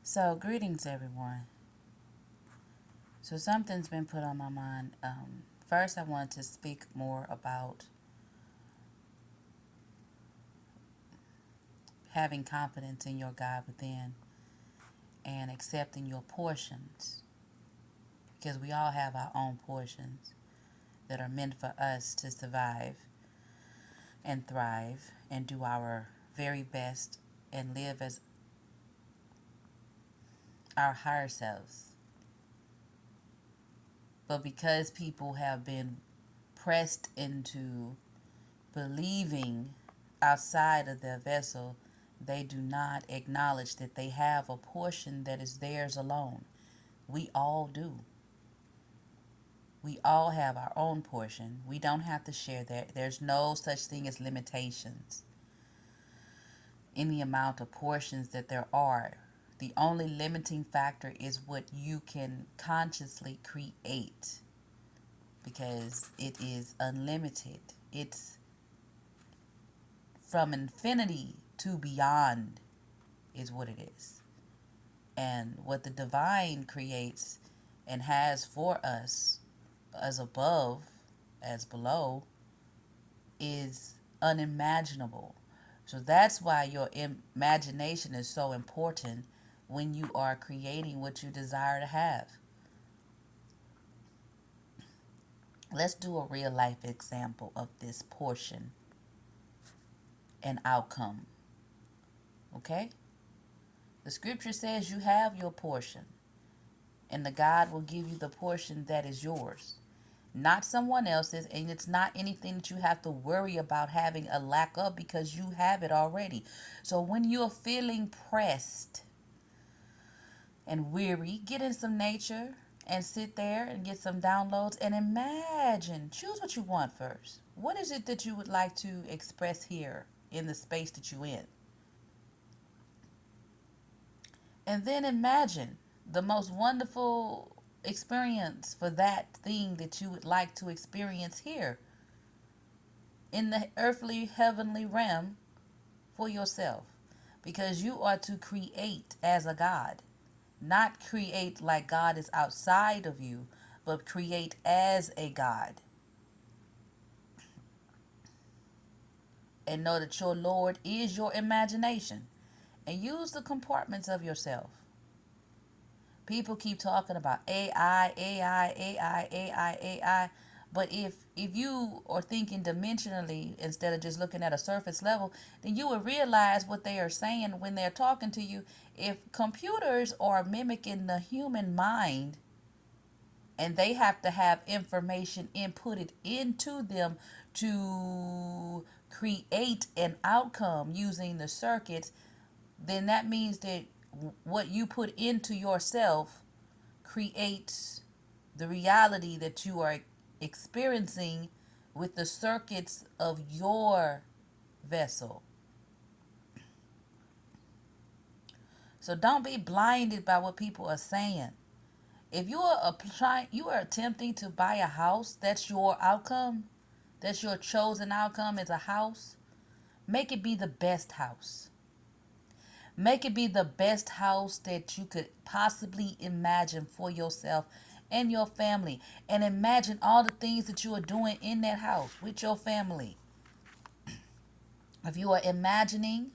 So, greetings, everyone. So, something's been put on my mind. First, I wanted to speak more about having confidence in your God within and accepting your portions, because we all have our own portions that are meant for us to survive and thrive and do our very best and live as our higher selves. But because people have been pressed into believing outside of their vessel, they do not acknowledge that they have a portion that is theirs alone. We all do. We all have our own portion. We don't have to share that. There's no such thing as limitations in the amount of portions that there are. The only limiting factor is what you can consciously create, because it is unlimited. It's from infinity to beyond, is what it is. And what the divine creates and has for us, as above, as below, is unimaginable. So that's why your imagination is so important when you are creating what you desire to have. Let's do a real life example of this portion and outcome. Okay? The scripture says you have your portion, and the God will give you the portion that is yours, not someone else's, and it's not anything that you have to worry about having a lack of, because you have it already. So when you're feeling pressed and weary, get in some nature and sit there and get some downloads and imagine. Choose what you want first. What is it that you would like to express here in the space that you're in? And then imagine the most wonderful experience for that thing that you would like to experience here in the earthly heavenly realm for yourself, because you are to create as a God, not create like God is outside of you, but create as a God, and know that your Lord is your imagination, and use the compartments of yourself. People keep talking about AI, AI, AI, AI, AI. But if you are thinking dimensionally instead of just looking at a surface level, then you will realize what they are saying when they're talking to you. If computers are mimicking the human mind and they have to have information inputted into them to create an outcome using the circuits, then that means that what you put into yourself creates the reality that you are experiencing with the circuits of your vessel. So don't be blinded by what people are saying. If you are attempting to buy a house, that's your outcome. That's your chosen outcome, is a house. Make it be the best house. Make it be the best house that you could possibly imagine for yourself and your family. And imagine all the things that you are doing in that house with your family. If you are imagining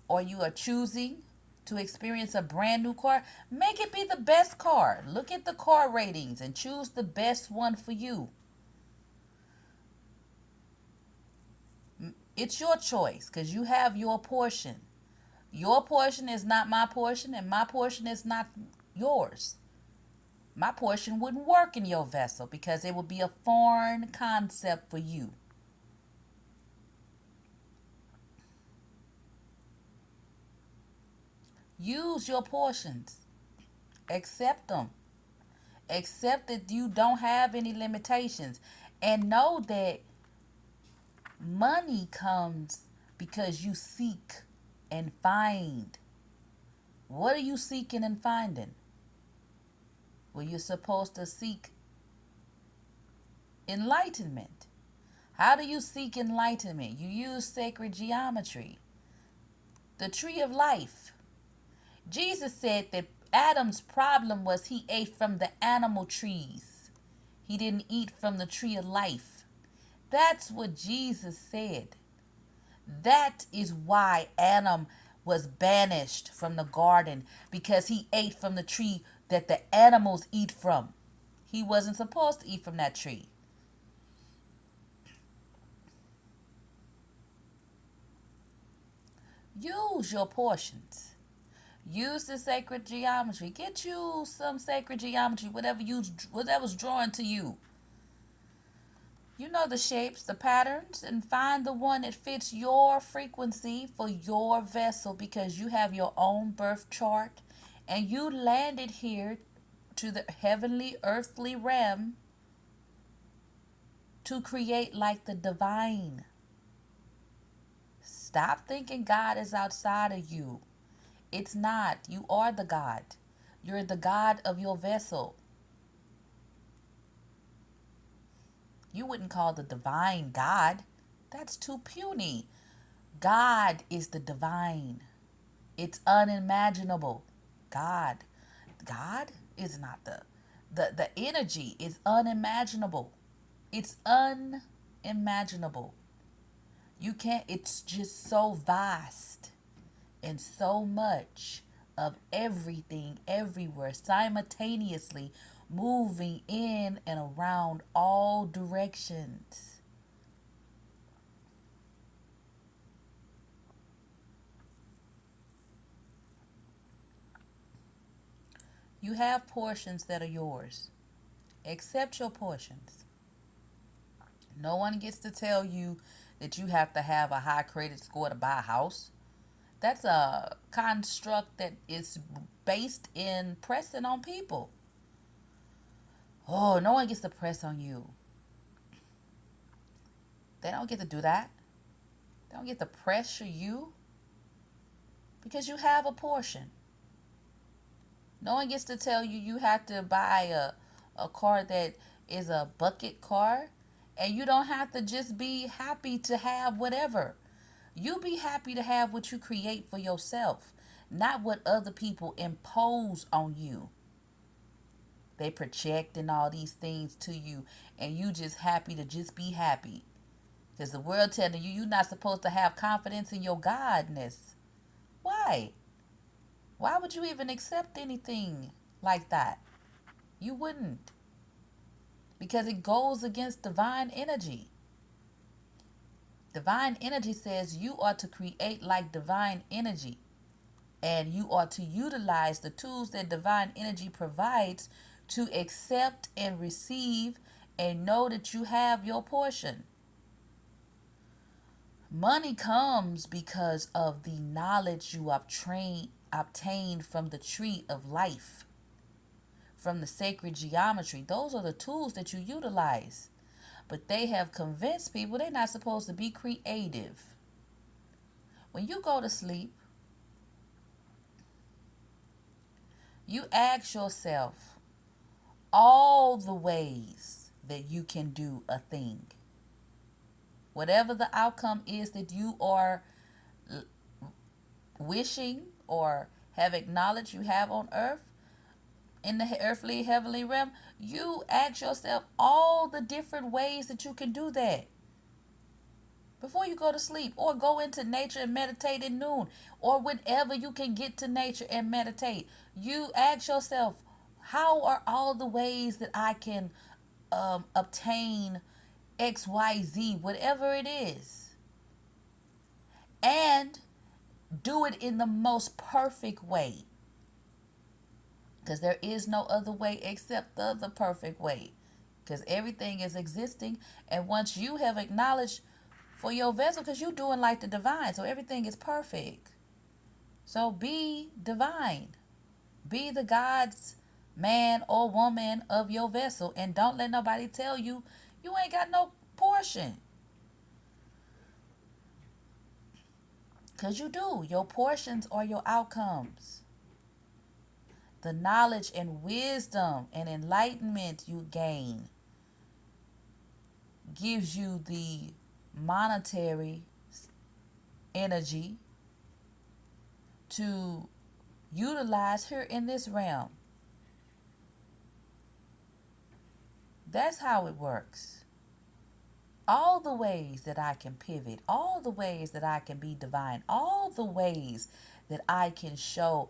or you are choosing to experience a brand new car, make it be the best car. Look at the car ratings and choose the best one for you. It's your choice because you have your portion. Your portion is not my portion, and my portion is not yours. My portion wouldn't work in your vessel because it would be a foreign concept for you. Use your portions, accept them, accept that you don't have any limitations, and know that money comes because you seek and find. What are you seeking and finding? Well, you're supposed to seek enlightenment. How do you seek enlightenment? You use sacred geometry, the tree of life. Jesus said that Adam's problem was he ate from the animal trees. He didn't eat from the tree of life. That's what Jesus said. That is why Adam was banished from the garden, because he ate from the tree that the animals eat from. He wasn't supposed to eat from that tree. Use your portions. Use the sacred geometry. Get you some sacred geometry, whatever's drawn to you. You know the shapes, the patterns, and find the one that fits your frequency for your vessel, because you have your own birth chart and you landed here to the heavenly earthly realm to create like the divine. Stop thinking God is outside of you. It's not. You are the God. You're the God of your vessel. You wouldn't call the divine God. That's too puny. God is the divine. It's unimaginable. God. God is not the energy is unimaginable. It's unimaginable. You can't, it's just so vast and so much of everything everywhere simultaneously moving in and around all directions. You have portions that are yours. Accept your portions. No one gets to tell you that you have to have a high credit score to buy a house. That's a construct that is based in pressing on people. Oh, no one gets to press on you. They don't get to do that. They don't get to pressure you because you have a portion. No one gets to tell you you have to buy a car that is a bucket car, and you don't have to just be happy to have whatever. You be happy to have what you create for yourself, not what other people impose on you. They projecting all these things to you, and you just happy to just be happy. Because the world telling you you're not supposed to have confidence in your godness. Why? Why would you even accept anything like that? You wouldn't. Because it goes against divine energy. Divine energy says you are to create like divine energy. And you are to utilize the tools that divine energy provides to accept and receive and know that you have your portion. Money comes because of the knowledge you obtained from the tree of life, from the sacred geometry. Those are the tools that you utilize. But they have convinced people they're not supposed to be creative. When you go to sleep, you ask yourself all the ways that you can do a thing. Whatever the outcome is that you are wishing or have acknowledged you have on earth, in the earthly heavenly realm, you ask yourself all the different ways that you can do that before you go to sleep, or go into nature and meditate at noon, or whenever you can get to nature and meditate. You ask yourself, how are all the ways that I can obtain XYZ, whatever it is, and do it in the most perfect way, because there is no other way except the perfect way, because everything is existing. And once you have acknowledged for your vessel, because you're doing like the divine, so everything is perfect. So be divine, be the God's man or woman of your vessel, and don't let nobody tell you you ain't got no portion, because you do. Your portions are your outcomes. The knowledge and wisdom and enlightenment you gain gives you the monetary energy to utilize here in this realm. That's how it works. All the ways that I can pivot, all the ways that I can be divine, all the ways that I can show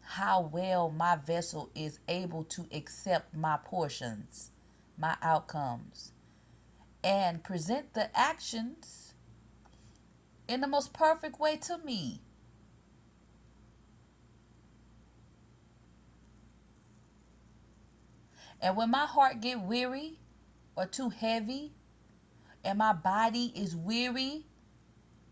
how well my vessel is able to accept my portions, my outcomes, and present the actions in the most perfect way to me. And when my heart get weary or too heavy and my body is weary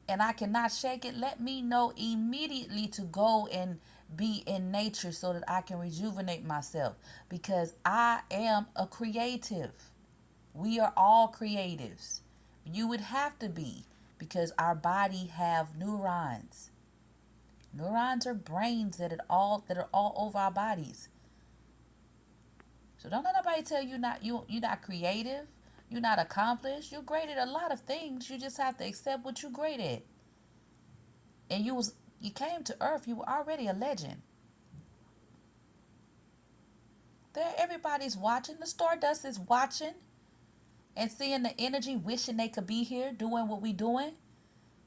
and I cannot shake it, let me know immediately to go and be in nature so that I can rejuvenate myself, because I am a creative. We are all creatives. You would have to be, because our body have neurons. Neurons are brains that are all over our bodies. So don't let nobody tell you you're not creative, you're not accomplished. You're great at a lot of things. You just have to accept what you're great at. And you came to earth, you were already a legend. There everybody's watching. The Stardust is watching and seeing the energy, wishing they could be here doing what we doing.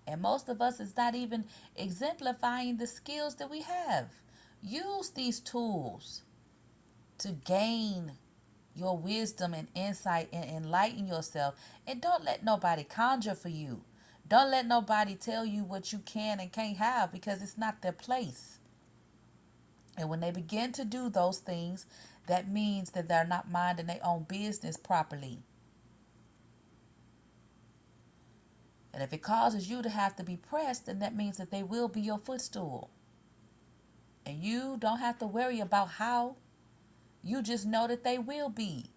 And most of us is not even exemplifying the skills that we have. Use these tools to gain your wisdom and insight and enlighten yourself. And don't let nobody conjure for you. Don't let nobody tell you what you can and can't have, because it's not their place. And when they begin to do those things, that means that they're not minding their own business properly. And if it causes you to have to be pressed, then that means that they will be your footstool. And you don't have to worry about how. You just know that they will be.